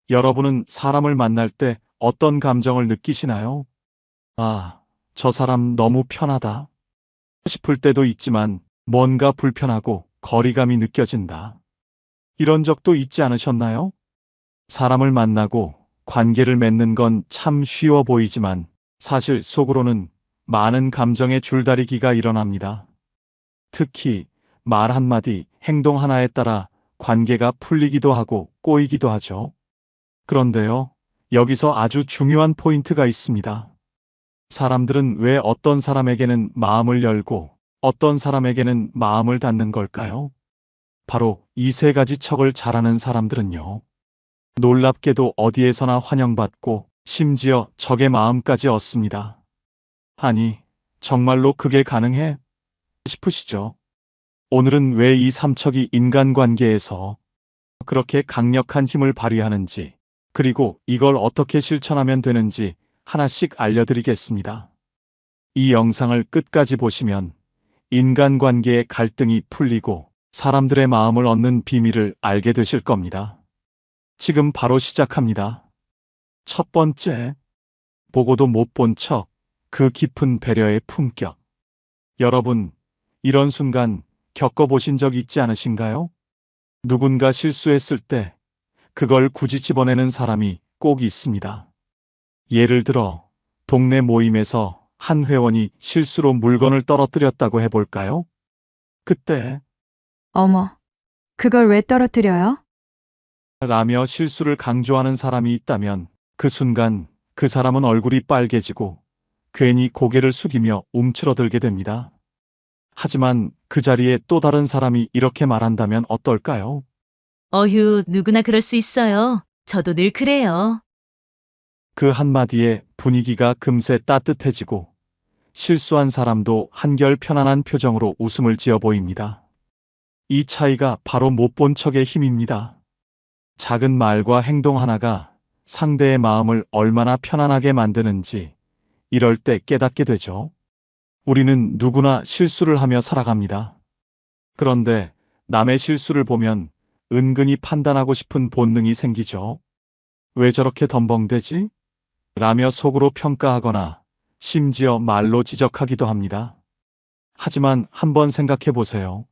여러분은 사람을 만날 때 어떤 감정을 느끼시나요? 아, 저 사람 너무 편하다 싶을 때도 있지만 뭔가 불편하고 거리감이 느껴진다. 이런 적도 있지 않으셨나요? 사람을 만나고 관계를 맺는 건 참 쉬워 보이지만 사실 속으로는 많은 감정의 줄다리기가 일어납니다. 특히 말 한마디, 행동 하나에 따라 관계가 풀리기도 하고 꼬이기도 하죠. 그런데요, 여기서 아주 중요한 포인트가 있습니다. 사람들은 왜 어떤 사람에게는 마음을 열고 어떤 사람에게는 마음을 닫는 걸까요? 바로 이 세 가지 척을 잘하는 사람들은요, 놀랍게도 어디에서나 환영받고 심지어 적의 마음까지 얻습니다. 아니, 정말로 그게 가능해? 싶으시죠? 오늘은 왜 이 삼척이 인간관계에서 그렇게 강력한 힘을 발휘하는지, 그리고 이걸 어떻게 실천하면 되는지 하나씩 알려드리겠습니다. 이 영상을 끝까지 보시면 인간관계의 갈등이 풀리고 사람들의 마음을 얻는 비밀을 알게 되실 겁니다. 지금 바로 시작합니다. 첫 번째, 보고도 못 본 척, 그 깊은 배려의 품격. 여러분, 이런 순간 겪어보신 적 있지 않으신가요? 누군가 실수했을 때 그걸 굳이 집어내는 사람이 꼭 있습니다. 예를 들어, 동네 모임에서 한 회원이 실수로 물건을 떨어뜨렸다고 해볼까요? 그때 어머, 그걸 왜 떨어뜨려요? 라며 실수를 강조하는 사람이 있다면 그 순간 그 사람은 얼굴이 빨개지고 괜히 고개를 숙이며 움츠러들게 됩니다. 하지만 그 자리에 또 다른 사람이 이렇게 말한다면 어떨까요? 어휴, 누구나 그럴 수 있어요. 저도 늘 그래요. 그 한마디에 분위기가 금세 따뜻해지고 실수한 사람도 한결 편안한 표정으로 웃음을 지어 보입니다. 이 차이가 바로 못 본 척의 힘입니다. 작은 말과 행동 하나가 상대의 마음을 얼마나 편안하게 만드는지 이럴 때 깨닫게 되죠. 우리는 누구나 실수를 하며 살아갑니다. 그런데 남의 실수를 보면 은근히 판단하고 싶은 본능이 생기죠. 왜 저렇게 덤벙대지? 라며 속으로 평가하거나 심지어 말로 지적하기도 합니다. 하지만 한번 생각해 보세요.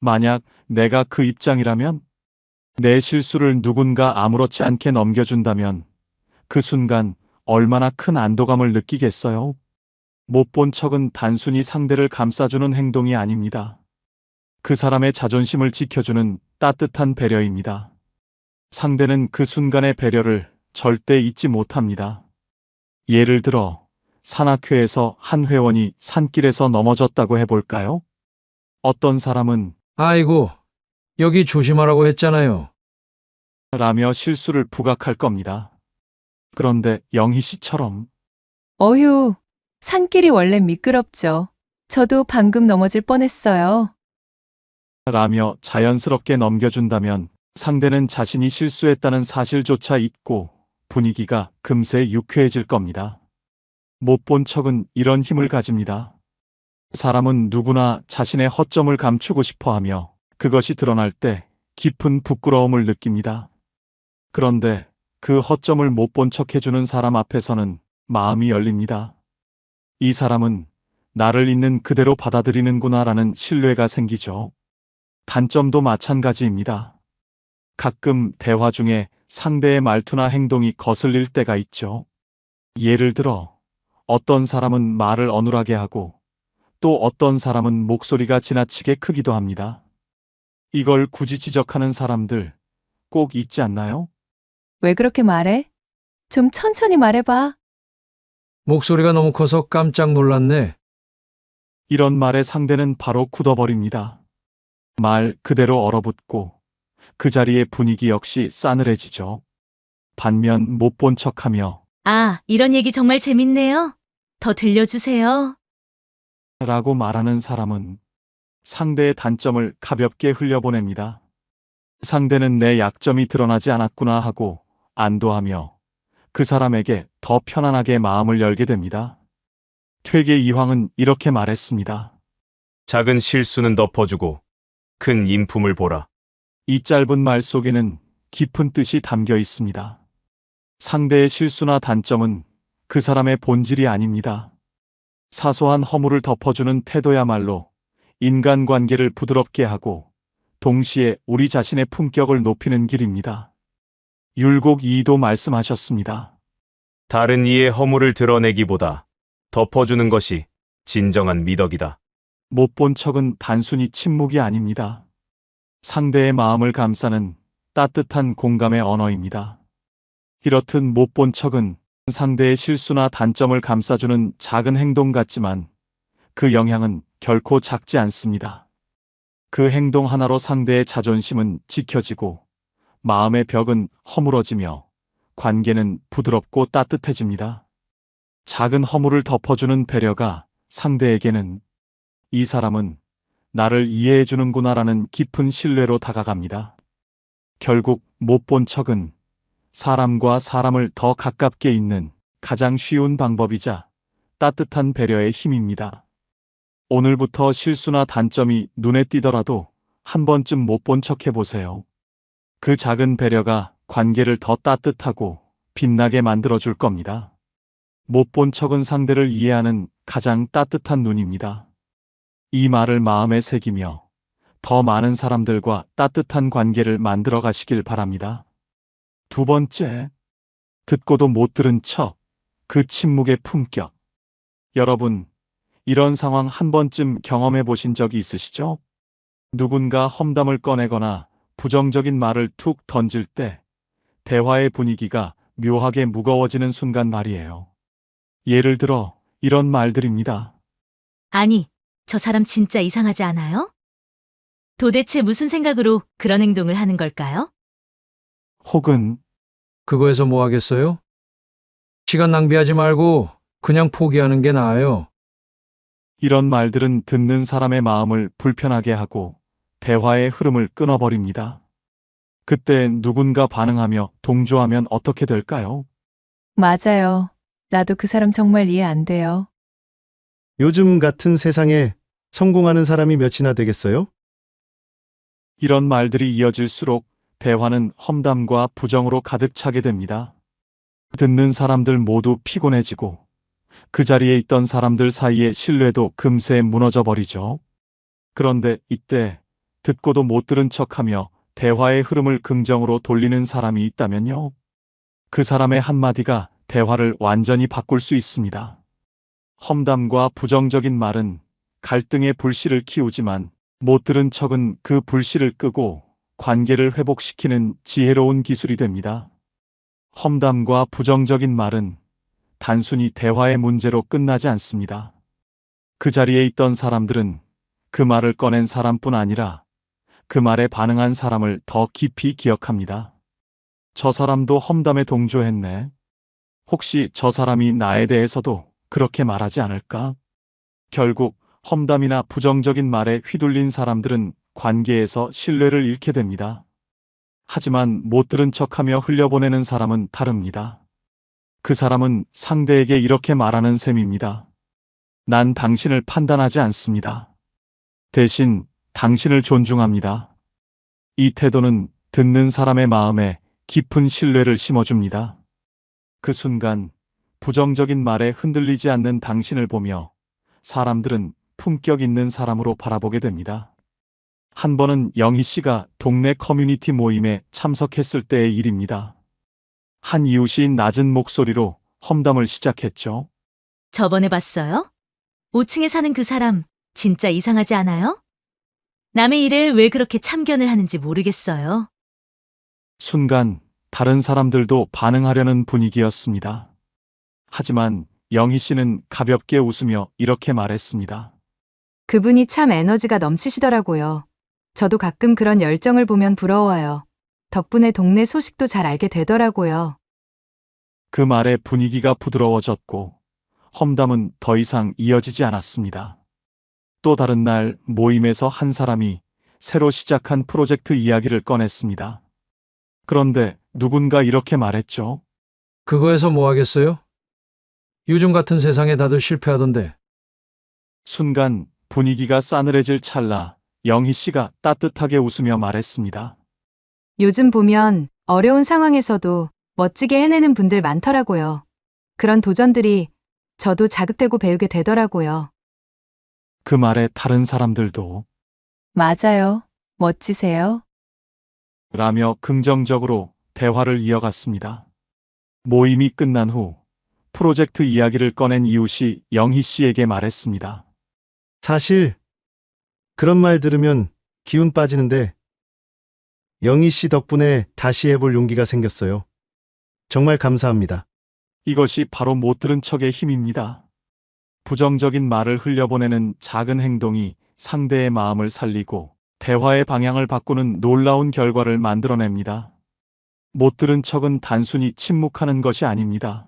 만약 내가 그 입장이라면, 내 실수를 누군가 아무렇지 않게 넘겨준다면 그 순간 얼마나 큰 안도감을 느끼겠어요? 못 본 척은 단순히 상대를 감싸주는 행동이 아닙니다. 그 사람의 자존심을 지켜주는 따뜻한 배려입니다. 상대는 그 순간의 배려를 절대 잊지 못합니다. 예를 들어, 산악회에서 한 회원이 산길에서 넘어졌다고 해볼까요? 어떤 사람은 아이고, 여기 조심하라고 했잖아요. 라며 실수를 부각할 겁니다. 그런데 영희 씨처럼 어휴, 산길이 원래 미끄럽죠. 저도 방금 넘어질 뻔했어요. 라며 자연스럽게 넘겨준다면 상대는 자신이 실수했다는 사실조차 잊고 분위기가 금세 유쾌해질 겁니다. 못 본 척은 이런 힘을 가집니다. 사람은 누구나 자신의 허점을 감추고 싶어 하며 그것이 드러날 때 깊은 부끄러움을 느낍니다. 그런데 그 허점을 못 본 척 해주는 사람 앞에서는 마음이 열립니다. 이 사람은 나를 있는 그대로 받아들이는구나라는 신뢰가 생기죠. 단점도 마찬가지입니다. 가끔 대화 중에 상대의 말투나 행동이 거슬릴 때가 있죠. 예를 들어, 어떤 사람은 말을 어눌하게 하고 또 어떤 사람은 목소리가 지나치게 크기도 합니다. 이걸 굳이 지적하는 사람들 꼭 있지 않나요? 왜 그렇게 말해? 좀 천천히 말해봐. 목소리가 너무 커서 깜짝 놀랐네. 이런 말의 상대는 바로 굳어버립니다. 말 그대로 얼어붙고 그 자리의 분위기 역시 싸늘해지죠. 반면 못 본 척하며 아, 이런 얘기 정말 재밌네요. 더 들려주세요. 라고 말하는 사람은 상대의 단점을 가볍게 흘려보냅니다. 상대는 내 약점이 드러나지 않았구나 하고 안도하며 그 사람에게 더 편안하게 마음을 열게 됩니다. 퇴계 이황은 이렇게 말했습니다. 작은 실수는 덮어주고 큰 인품을 보라. 이 짧은 말 속에는 깊은 뜻이 담겨 있습니다. 상대의 실수나 단점은 그 사람의 본질이 아닙니다. 사소한 허물을 덮어주는 태도야말로 인간관계를 부드럽게 하고 동시에 우리 자신의 품격을 높이는 길입니다. 율곡 이이도 말씀하셨습니다. 다른 이의 허물을 드러내기보다 덮어주는 것이 진정한 미덕이다. 못 본 척은 단순히 침묵이 아닙니다. 상대의 마음을 감싸는 따뜻한 공감의 언어입니다. 이렇듯 못 본 척은 상대의 실수나 단점을 감싸주는 작은 행동 같지만 그 영향은 결코 작지 않습니다. 그 행동 하나로 상대의 자존심은 지켜지고 마음의 벽은 허물어지며 관계는 부드럽고 따뜻해집니다. 작은 허물을 덮어주는 배려가 상대에게는 이 사람은 나를 이해해주는구나라는 깊은 신뢰로 다가갑니다. 결국 못 본 척은 사람과 사람을 더 가깝게 잇는 가장 쉬운 방법이자 따뜻한 배려의 힘입니다. 오늘부터 실수나 단점이 눈에 띄더라도 한 번쯤 못 본 척 해보세요. 그 작은 배려가 관계를 더 따뜻하고 빛나게 만들어줄 겁니다. 못 본 척은 상대를 이해하는 가장 따뜻한 눈입니다. 이 말을 마음에 새기며 더 많은 사람들과 따뜻한 관계를 만들어 가시길 바랍니다. 두 번째, 듣고도 못 들은 척, 그 침묵의 품격. 여러분, 이런 상황 한 번쯤 경험해 보신 적이 있으시죠? 누군가 험담을 꺼내거나 부정적인 말을 툭 던질 때 대화의 분위기가 묘하게 무거워지는 순간 말이에요. 예를 들어 이런 말들입니다. 아니, 저 사람 진짜 이상하지 않아요? 도대체 무슨 생각으로 그런 행동을 하는 걸까요? 혹은 그거에서 뭐 하겠어요? 시간 낭비하지 말고 그냥 포기하는 게 나아요. 이런 말들은 듣는 사람의 마음을 불편하게 하고 대화의 흐름을 끊어버립니다. 그때 누군가 반응하며 동조하면 어떻게 될까요? 맞아요. 나도 그 사람 정말 이해 안 돼요. 요즘 같은 세상에 성공하는 사람이 몇이나 되겠어요? 이런 말들이 이어질수록 대화는 험담과 부정으로 가득 차게 됩니다. 듣는 사람들 모두 피곤해지고 그 자리에 있던 사람들 사이의 신뢰도 금세 무너져 버리죠. 그런데 이때 듣고도 못 들은 척하며 대화의 흐름을 긍정으로 돌리는 사람이 있다면요. 그 사람의 한마디가 대화를 완전히 바꿀 수 있습니다. 험담과 부정적인 말은 갈등의 불씨를 키우지만 못 들은 척은 그 불씨를 끄고 관계를 회복시키는 지혜로운 기술이 됩니다. 험담과 부정적인 말은 단순히 대화의 문제로 끝나지 않습니다. 그 자리에 있던 사람들은 그 말을 꺼낸 사람뿐 아니라 그 말에 반응한 사람을 더 깊이 기억합니다. 저 사람도 험담에 동조했네. 혹시 저 사람이 나에 대해서도 그렇게 말하지 않을까? 결국 험담이나 부정적인 말에 휘둘린 사람들은 관계에서 신뢰를 잃게 됩니다. 하지만 못 들은 척하며 흘려보내는 사람은 다릅니다. 그 사람은 상대에게 이렇게 말하는 셈입니다. 난 당신을 판단하지 않습니다. 대신 당신을 존중합니다. 이 태도는 듣는 사람의 마음에 깊은 신뢰를 심어줍니다. 그 순간 부정적인 말에 흔들리지 않는 당신을 보며 사람들은 품격 있는 사람으로 바라보게 됩니다. 한 번은 영희 씨가 동네 커뮤니티 모임에 참석했을 때의 일입니다. 한 이웃이 낮은 목소리로 험담을 시작했죠. 저번에 봤어요? 5층에 사는 그 사람 진짜 이상하지 않아요? 남의 일에 왜 그렇게 참견을 하는지 모르겠어요. 순간 다른 사람들도 반응하려는 분위기였습니다. 하지만 영희 씨는 가볍게 웃으며 이렇게 말했습니다. 그분이 참 에너지가 넘치시더라고요. 저도 가끔 그런 열정을 보면 부러워요. 덕분에 동네 소식도 잘 알게 되더라고요. 그 말에 분위기가 부드러워졌고 험담은 더 이상 이어지지 않았습니다. 또 다른 날 모임에서 한 사람이 새로 시작한 프로젝트 이야기를 꺼냈습니다. 그런데 누군가 이렇게 말했죠. 그거에서 뭐 하겠어요? 요즘 같은 세상에 다들 실패하던데. 순간 분위기가 싸늘해질 찰나 영희 씨가 따뜻하게 웃으며 말했습니다. 요즘 보면 어려운 상황에서도 멋지게 해내는 분들 많더라고요. 그런 도전들이 저도 자극되고 배우게 되더라고요. 그 말에 다른 사람들도 맞아요. 멋지세요. 라며 긍정적으로 대화를 이어갔습니다. 모임이 끝난 후 프로젝트 이야기를 꺼낸 이웃이 영희 씨에게 말했습니다. 사실 그런 말 들으면 기운 빠지는데 영희 씨 덕분에 다시 해볼 용기가 생겼어요. 정말 감사합니다. 이것이 바로 못 들은 척의 힘입니다. 부정적인 말을 흘려보내는 작은 행동이 상대의 마음을 살리고 대화의 방향을 바꾸는 놀라운 결과를 만들어냅니다. 못 들은 척은 단순히 침묵하는 것이 아닙니다.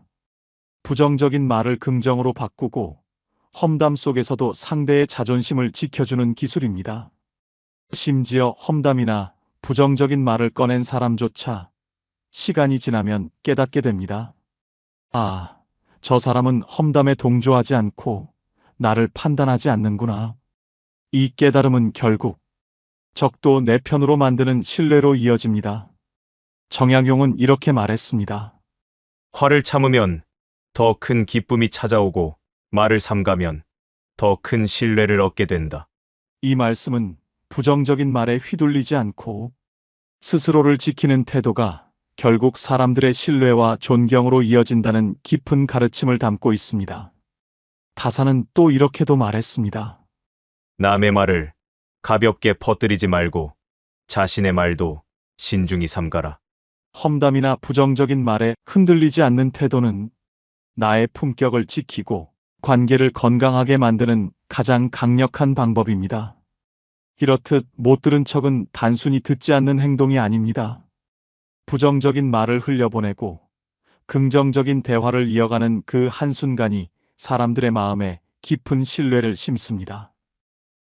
부정적인 말을 긍정으로 바꾸고 험담 속에서도 상대의 자존심을 지켜주는 기술입니다. 심지어 험담이나 부정적인 말을 꺼낸 사람조차 시간이 지나면 깨닫게 됩니다. 아, 저 사람은 험담에 동조하지 않고 나를 판단하지 않는구나. 이 깨달음은 결국 적도 내 편으로 만드는 신뢰로 이어집니다. 정약용은 이렇게 말했습니다. 화를 참으면 더 큰 기쁨이 찾아오고 말을 삼가면 더 큰 신뢰를 얻게 된다. 이 말씀은 부정적인 말에 휘둘리지 않고 스스로를 지키는 태도가 결국 사람들의 신뢰와 존경으로 이어진다는 깊은 가르침을 담고 있습니다. 타사는 또 이렇게도 말했습니다. 남의 말을 가볍게 퍼뜨리지 말고 자신의 말도 신중히 삼가라. 험담이나 부정적인 말에 흔들리지 않는 태도는 나의 품격을 지키고 관계를 건강하게 만드는 가장 강력한 방법입니다. 이렇듯 못 들은 척은 단순히 듣지 않는 행동이 아닙니다. 부정적인 말을 흘려보내고 긍정적인 대화를 이어가는 그 한순간이 사람들의 마음에 깊은 신뢰를 심습니다.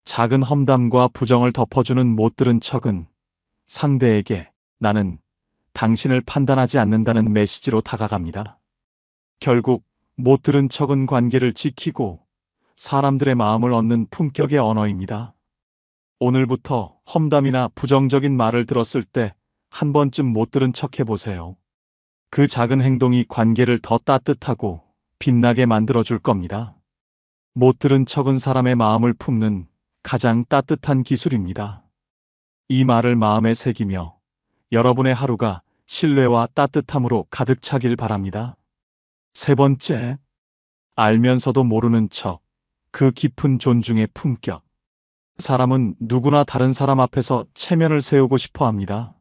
작은 험담과 부정을 덮어주는 못 들은 척은 상대에게 나는 당신을 판단하지 않는다는 메시지로 다가갑니다. 결국 못 들은 척은 관계를 지키고 사람들의 마음을 얻는 품격의 언어입니다. 오늘부터 험담이나 부정적인 말을 들었을 때 한 번쯤 못 들은 척 해보세요. 그 작은 행동이 관계를 더 따뜻하고 빛나게 만들어줄 겁니다. 못 들은 척은 사람의 마음을 품는 가장 따뜻한 기술입니다. 이 말을 마음에 새기며 여러분의 하루가 신뢰와 따뜻함으로 가득 차길 바랍니다. 세 번째, 알면서도 모르는 척, 그 깊은 존중의 품격. 사람은 누구나 다른 사람 앞에서 체면을 세우고 싶어 합니다.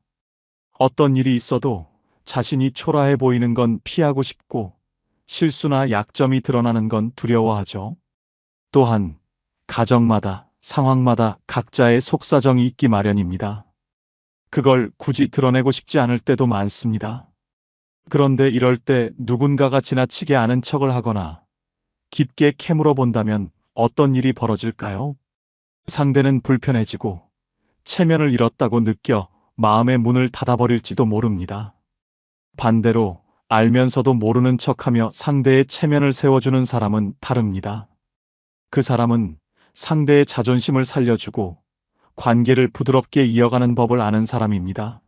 어떤 일이 있어도 자신이 초라해 보이는 건 피하고 싶고 실수나 약점이 드러나는 건 두려워하죠. 또한 가정마다 상황마다 각자의 속사정이 있기 마련입니다. 그걸 굳이 드러내고 싶지 않을 때도 많습니다. 그런데 이럴 때 누군가가 지나치게 아는 척을 하거나 깊게 캐물어 본다면 어떤 일이 벌어질까요? 상대는 불편해지고 체면을 잃었다고 느껴 마음의 문을 닫아버릴지도 모릅니다. 반대로 알면서도 모르는 척하며 상대의 체면을 세워주는 사람은 다릅니다. 그 사람은 상대의 자존심을 살려주고 관계를 부드럽게 이어가는 법을 아는 사람입니다.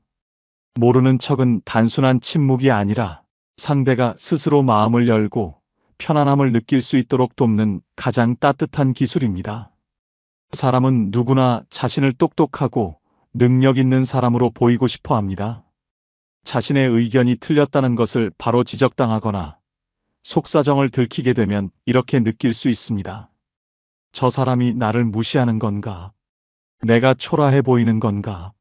모르는 척은 단순한 침묵이 아니라 상대가 스스로 마음을 열고 편안함을 느낄 수 있도록 돕는 가장 따뜻한 기술입니다. 사람은 누구나 자신을 똑똑하고 능력 있는 사람으로 보이고 싶어 합니다. 자신의 의견이 틀렸다는 것을 바로 지적당하거나 속사정을 들키게 되면 이렇게 느낄 수 있습니다. 저 사람이 나를 무시하는 건가? 내가 초라해 보이는 건가?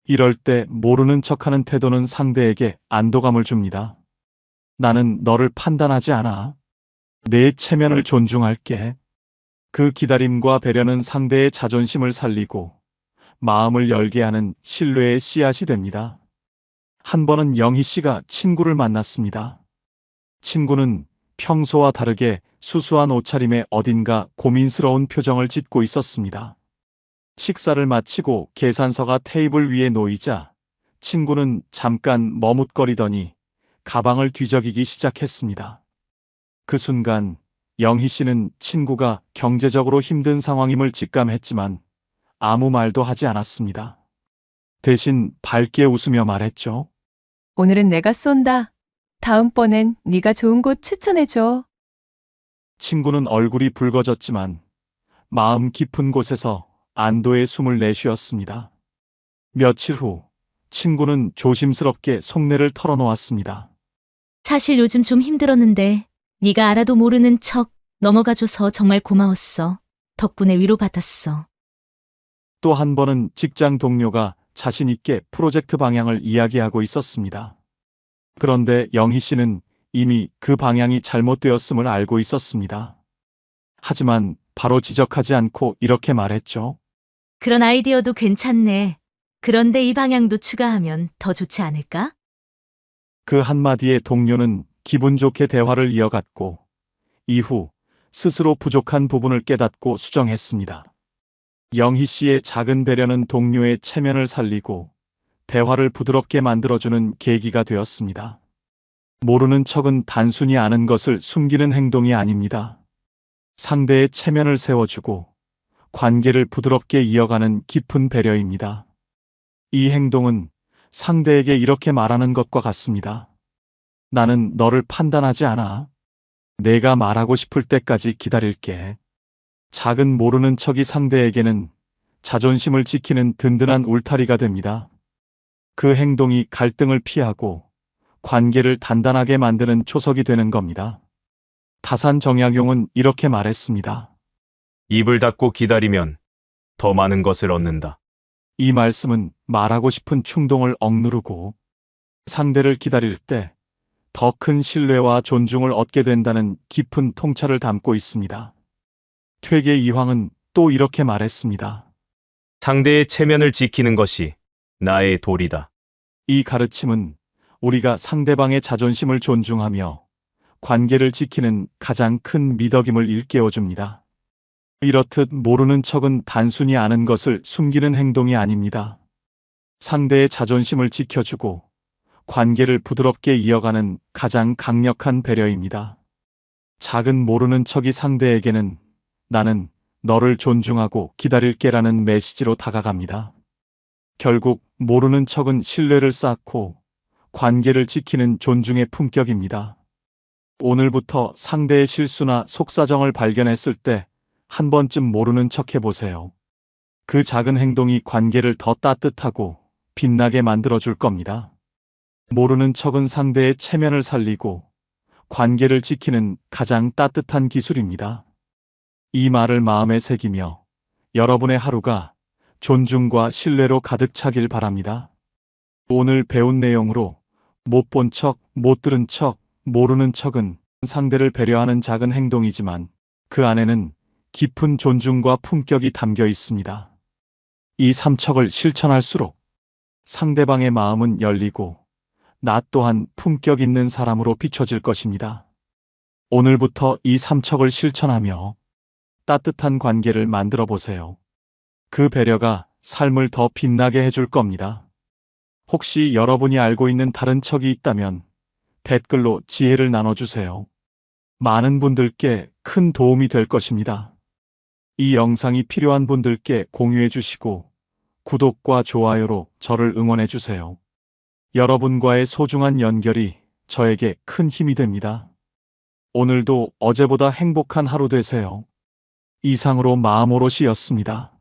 이럴 때 모르는 척하는 태도는 상대에게 안도감을 줍니다. 나는 너를 판단하지 않아. 내 체면을 존중할게. 그 기다림과 배려는 상대의 자존심을 살리고 마음을 열게 하는 신뢰의 씨앗이 됩니다. 한 번은 영희 씨가 친구를 만났습니다. 친구는 평소와 다르게 수수한 옷차림에 어딘가 고민스러운 표정을 짓고 있었습니다. 식사를 마치고 계산서가 테이블 위에 놓이자 친구는 잠깐 머뭇거리더니 가방을 뒤적이기 시작했습니다. 그 순간 영희 씨는 친구가 경제적으로 힘든 상황임을 직감했지만 아무 말도 하지 않았습니다. 대신 밝게 웃으며 말했죠. 오늘은 내가 쏜다. 다음번엔 네가 좋은 곳 추천해줘. 친구는 얼굴이 붉어졌지만 마음 깊은 곳에서 안도의 숨을 내쉬었습니다. 며칠 후 친구는 조심스럽게 속내를 털어놓았습니다. 사실 요즘 좀 힘들었는데 네가 알아도 모르는 척 넘어가줘서 정말 고마웠어. 덕분에 위로받았어. 또 한 번은 직장 동료가 자신 있게 프로젝트 방향을 이야기하고 있었습니다. 그런데 영희 씨는 이미 그 방향이 잘못되었음을 알고 있었습니다. 하지만 바로 지적하지 않고 이렇게 말했죠. 그런 아이디어도 괜찮네. 그런데 이 방향도 추가하면 더 좋지 않을까? 그 한마디에 동료는 기분 좋게 대화를 이어갔고 이후 스스로 부족한 부분을 깨닫고 수정했습니다. 영희 씨의 작은 배려는 동료의 체면을 살리고 대화를 부드럽게 만들어주는 계기가 되었습니다. 모르는 척은 단순히 아는 것을 숨기는 행동이 아닙니다. 상대의 체면을 세워주고 관계를 부드럽게 이어가는 깊은 배려입니다. 이 행동은 상대에게 이렇게 말하는 것과 같습니다. 나는 너를 판단하지 않아. 내가 말하고 싶을 때까지 기다릴게. 작은 모르는 척이 상대에게는 자존심을 지키는 든든한 울타리가 됩니다. 그 행동이 갈등을 피하고 관계를 단단하게 만드는 초석이 되는 겁니다. 다산 정약용은 이렇게 말했습니다. 입을 닫고 기다리면 더 많은 것을 얻는다. 이 말씀은 말하고 싶은 충동을 억누르고 상대를 기다릴 때 더 큰 신뢰와 존중을 얻게 된다는 깊은 통찰을 담고 있습니다. 퇴계 이황은 또 이렇게 말했습니다. 상대의 체면을 지키는 것이 나의 도리다. 이 가르침은 우리가 상대방의 자존심을 존중하며 관계를 지키는 가장 큰 미덕임을 일깨워줍니다. 이렇듯 모르는 척은 단순히 아는 것을 숨기는 행동이 아닙니다. 상대의 자존심을 지켜주고 관계를 부드럽게 이어가는 가장 강력한 배려입니다. 작은 모르는 척이 상대에게는 나는 너를 존중하고 기다릴게라는 메시지로 다가갑니다. 결국 모르는 척은 신뢰를 쌓고 관계를 지키는 존중의 품격입니다. 오늘부터 상대의 실수나 속사정을 발견했을 때 한 번쯤 모르는 척 해보세요. 그 작은 행동이 관계를 더 따뜻하고 빛나게 만들어줄 겁니다. 모르는 척은 상대의 체면을 살리고 관계를 지키는 가장 따뜻한 기술입니다. 이 말을 마음에 새기며 여러분의 하루가 존중과 신뢰로 가득 차길 바랍니다. 오늘 배운 내용으로 못 본 척, 못 들은 척, 모르는 척은 상대를 배려하는 작은 행동이지만 그 안에는 깊은 존중과 품격이 담겨 있습니다. 이 삼척을 실천할수록 상대방의 마음은 열리고 나 또한 품격 있는 사람으로 비춰질 것입니다. 오늘부터 이 삼척을 실천하며 따뜻한 관계를 만들어 보세요. 그 배려가 삶을 더 빛나게 해줄 겁니다. 혹시 여러분이 알고 있는 다른 척이 있다면 댓글로 지혜를 나눠주세요. 많은 분들께 큰 도움이 될 것입니다. 이 영상이 필요한 분들께 공유해 주시고 구독과 좋아요로 저를 응원해 주세요. 여러분과의 소중한 연결이 저에게 큰 힘이 됩니다. 오늘도 어제보다 행복한 하루 되세요. 이상으로 마음오롯이었습니다.